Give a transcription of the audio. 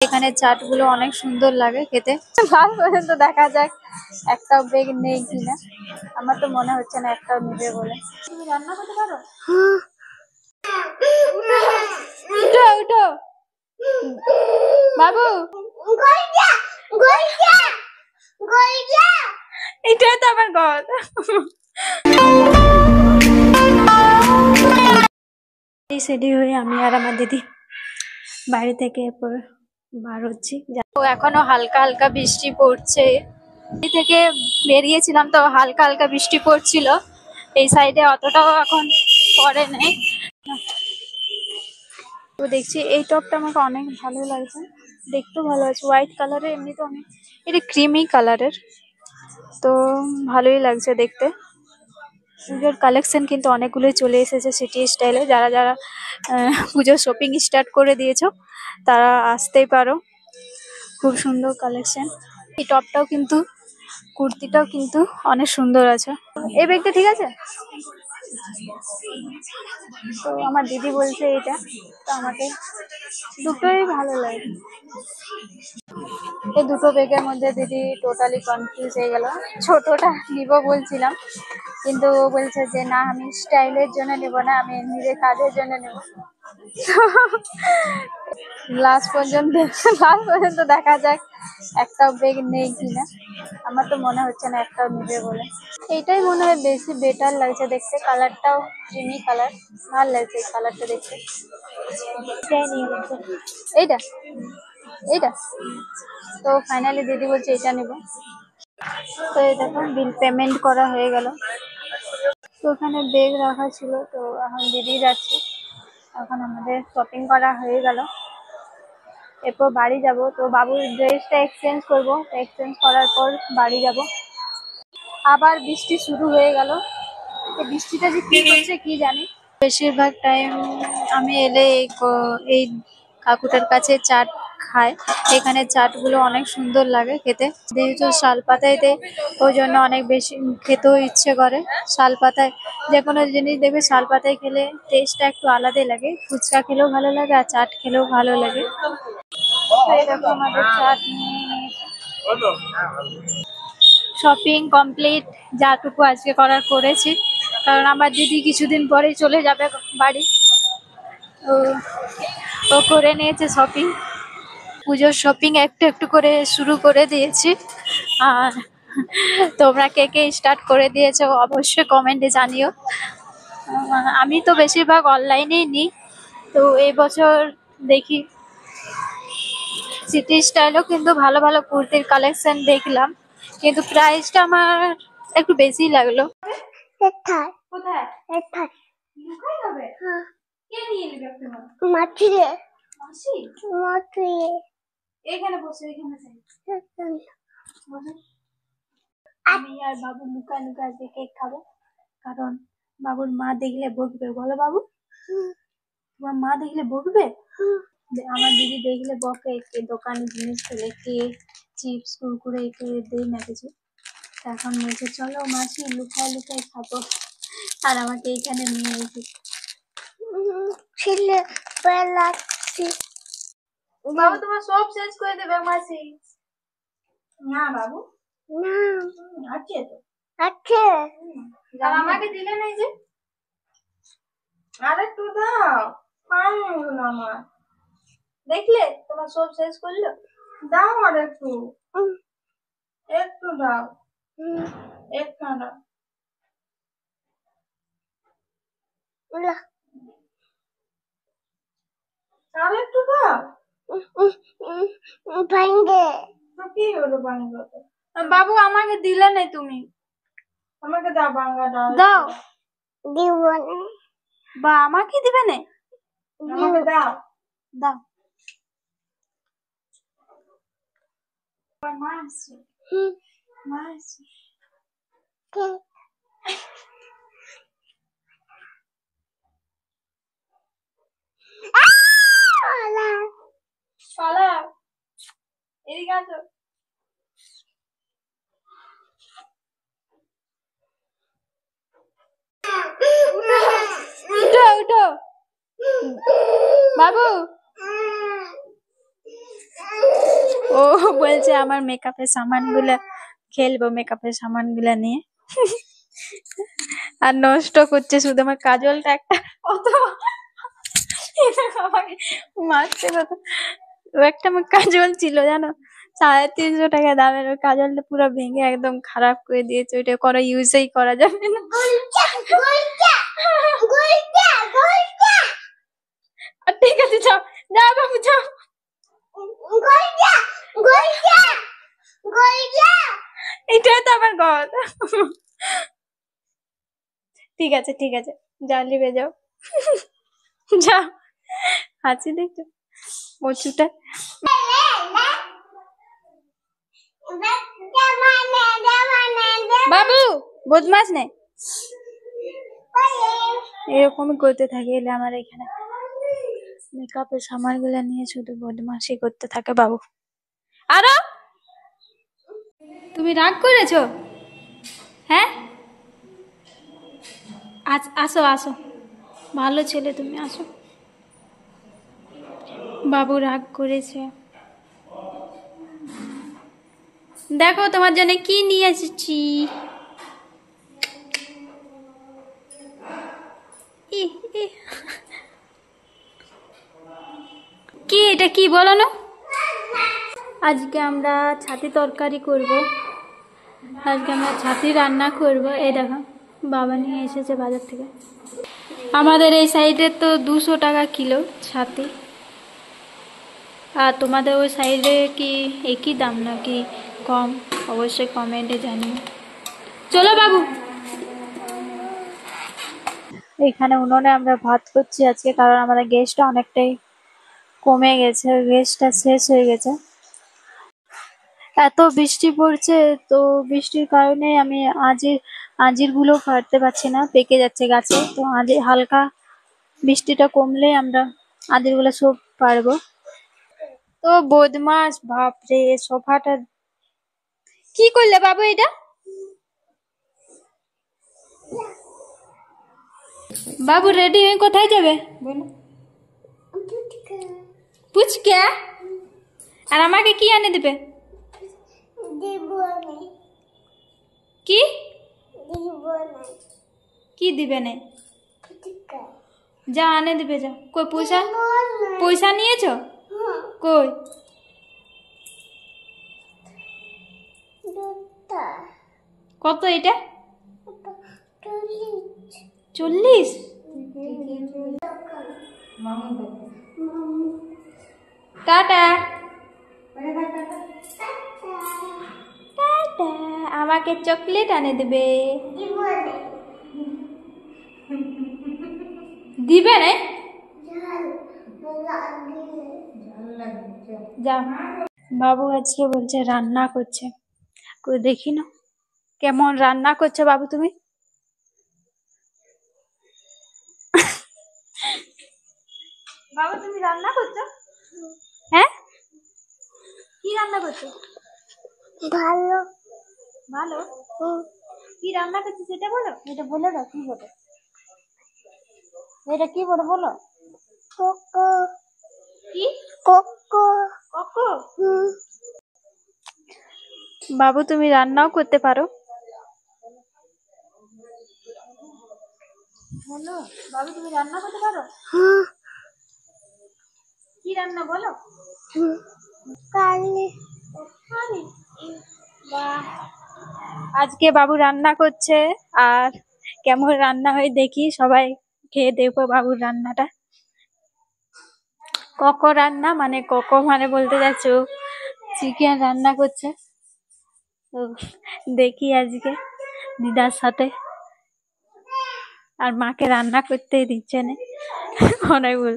এখানে চাটগুলো অনেক সুন্দর লাগে খেতে। লাস্ট পর্যন্ত দেখা যাক একটাও বেগ নেই কিনা। আমার তো মনে হচ্ছে না একটাও নেবে বলে। তুমি রান্না করতে পারো? উঠো উঠো বাবু, এটাই তো আমার ঘর। সেটি হয়ে আমি আর আমার দিদি বাড়ি থেকে এরপর বার হচ্ছি। এখনো হালকা হালকা বৃষ্টি পড়ছে। বাড়ি থেকে বেরিয়েছিলাম তো হালকা হালকা বৃষ্টি পড়ছিল। এই সাইডে অতটাও এখন পড়ে নেই। তো দেখছি এই টপটা আমাকে অনেক ভালো লাগছে, দেখতেও ভালো আছে, হোয়াইট কালারের, এমনি তো অনেক এটা ক্রিমি কালারের, তো ভালোই লাগছে দেখতে। পুজোর কালেকশন কিন্তু অনেকগুলোই চলে এসেছে সিটি স্টাইলে। যারা যারা পুজোর শপিং স্টার্ট করে দিয়েছো তারা আসতেই পারো, খুব সুন্দর কালেকশন। এই টপটাও কিন্তু, কুর্তিটাও কিন্তু অনেক সুন্দর আছে। এই ব্যাগটা ঠিক আছে? তো আমার দিদি বলছে এটা, তো আমাকে দুটোই ভালো লাগে। এই দুটো ব্যাগের মধ্যে দিদি টোটালি কনফিউজ হয়ে গেল। ছোটটা নিব বলছিলাম, কিন্তু ও বলছে যে না আমি স্টাইলের জন্য নেব না, আমি নিজের কাজের জন্য নেব। লাস্ট পর্যন্ত দেখা যাক একটাও ব্যাগ নেই কিনা। আমার তো মনে হচ্ছে না একটাও নেবে বলে। এইটাই মনে হয় বেশি বেটার লাগছে দেখতে, কালারটাও ক্রিমি কালার, ভালো লাগছে এই কালারটা দেখতে। এটাই নিয়ে নিচ্ছে। এইটা এইটা তো ফাইনালি দিদি বলছে এটা নেব। তো এই দেখুন বিল পেমেন্ট করা হয়ে গেল। তো ওখানে ব্যাগ রাখা ছিল, তো এখন দিদি যাচ্ছে। এখন আমাদের শপিং করা হয়ে গেল, এরপর বাড়ি যাব। তো বাবুর ড্রেসটা এক্সচেঞ্জ করব, এক্সচেঞ্জ করার পর বাড়ি যাব। আবার বৃষ্টি শুরু হয়ে গেল, এই বৃষ্টিটা যে কি করছে কি জানি। বেশিরভাগ টাইম আমি এলে এই কাকুটার কাছে চাট খাই। এখানে চাটগুলো অনেক সুন্দর লাগে খেতে, যেহেতু শাল পাতায় দেয় ওই জন্য অনেক বেশি খেতেও ইচ্ছে করে। শাল পাতায় যে কোনো জিনিস দেবে, শাল পাতায় খেলে টেস্টটা একটু আলাদাই লাগে। ফুচকা খেলেও ভালো লাগে আর চাট খেলেও ভালো লাগে। তো এরকম আমাদের চাট নিয়ে শপিং কমপ্লিট, যাটুকু আজকে করার করেছি, কারণ আমার দিদি কিছুদিন পরেই চলে যাবে বাড়ি। ও করে নিয়েছে শপিং, পুজোর শপিং একটু একটু করে শুরু করে দিয়েছি। আর তোমরা কে কে স্টার্ট করে দিয়েছো অবশ্যই কমেন্টে জানিও। আমি তো বেশিরভাগ অনলাইনেই নিই, তো এই বছর দেখি সিটি স্টাইলও কিন্তু ভালো ভালো কুর্তির কালেকশন দেখলাম, কিন্তু প্রাইসটা আমার একটু বেশি লাগলো। কোথায়? লুকাই যাবে? কে নিয়ে নেবে তোমার? মাছি। এখানে বসে, এখানে আমি আর বাবু লুকায় লুকায় যে কেক খাবো, কারণ বাবুর মা দেখলে বকবে। বলো বাবু, তোমার মা দেখলে বকবে? আমার দিদি দেখলে বকে, দোকানে জিনিস পেলে কেক চিপস কুরকুরে একে দেই না কিছু। এখন বলছে চলো মাসি লুকায় লুকায় খাবো, আর আমাকে এখানে নিয়ে এসে ছেলে লাগছে। বাবু তোমার সব শেষ করে দেবে মাসি। না বাবু না, আছে তো আছে। আর আমাকে দিলে নাই যে, আরেকটু দাও। আমার দেখলে তোমার সব শেষ করলো, দাও আর একটু, একটু দাও, একটু দাও। আর একটু দাও। ভাঙ্গে তো কি হলো? ভাঙ্গা বাবু আমাকে দিলে নাই তুমি, আমাকে দাও ভাঙ্গা দাও। দাও দিব না বা আমাকে দিবে না, আমাকে দাও দাও। মা আসছে, মা আসছে। পালা এদিকে আসো। উঠো উঠো বাবু, ও বলছে আমার মেকআপের সামানগুলা খেলবো, মেকআপের সামানগুলা নিয়ে। আর নষ্ট করছে শুধু আমার কাজলটা একটা কত আমাকে মারছে কত। ও একটা আমার কাজল ছিল জানো, 350 টাকা দামের। ওই কাজলটা পুরো ভেঙে একদম খারাপ করে দিয়েছে, ওইটা কোনো ইউজই করা যাবে না। আর ঠিক আছে যাও যাও বাবু যাও। এটাই তো আমার ঘর। ঠিক আছে ঠিক আছে, যাও লিবে যাও। যাও, হাসি দেখছো মচুটা। বাবু বদমাস নেই, এরকমই করতে থাকে। এলে আমার এখানে মেকআপের সামানগুলো নিয়ে শুধু বদমাশি করতে থাকে বাবু। আরো তুমি রাগ করেছো? হ্যাঁ আসো আসো, ভালো ছেলে তুমি, আসো। বাবু রাগ করেছে, দেখো তোমার জন্য কি নিয়ে এসেছি। কি এটা কি বলো না? আজকে আমরা ছাতি তরকারি করব, আজকে আমরা ছাতি রান্না করব। এই দেখো বাবা নিয়ে এসেছে বাজার থেকে। আমাদের এই সাইডে তো 200 টাকা কিলো ছাতি, আর তোমাদের ওই সাইডে কি একই দাম নাকি কম? অবশ্যই কমেন্টে জানিও। চলো বাবু, এখানে উনুনে আমরা ভাত করছি আজকে, কারণ আমাদের গ্যাসটা অনেকটাই কমে গেছে, গ্যাসটা শেষ হয়ে গেছে। এত বৃষ্টি পড়ছে, তো বৃষ্টির কারণে আমি আঁজির গুলো ফাটতে পারছি না, পেকে যাচ্ছে গাছে। তো হালকা বৃষ্টিটা কমলে আমরা আঁজির গুলো সব পারবো। তো বদমাস, বাপরে সোফাটা কি করলে বাবু? এটা বাবু রেডি হয়ে কোথায় যাবে বলো? পুচকে, আর আমাকে কি এনে দেবে? কি কি দিবে না? যা আনে দিবে, যা। কই পয়সা? পয়সা নিয়েছো? কই? কত এটা? 40? Tata tata. আমাকে চকলেট আনে দেবে? দিবে না? যাও। বাবু আজকে বলছে রান্না করছে, কই দেখি না কেমন রান্না করছো বাবু তুমি। বাবু তুমি রান্না করছো? হ্যাঁ কি রান্না করছো? ভালো ভালো। কি রান্না করছো সেটা বলো, এটা বলে দাও। কি বলো এটা? কি বলো বলো? কোকো। কি? কোকো। কোকো? বাবু তুমি রান্নাও করতে পারো? বলো বাবু তুমি রান্না করতে পারো? কি রান্না বলো? আজকে বাবু রান্না করছে, আর কেমন রান্না হয় দেখি, সবাই খেয়ে দেখবো বাবুর রান্নাটা। কোকো রান্না মানে, কোকো মানে বলতে যাচ্ছো চিকেন রান্না করছে। তো দেখি আজকে দিদার সাথে, আর মাকে রান্না করতেই দিচ্ছে না, মনে বল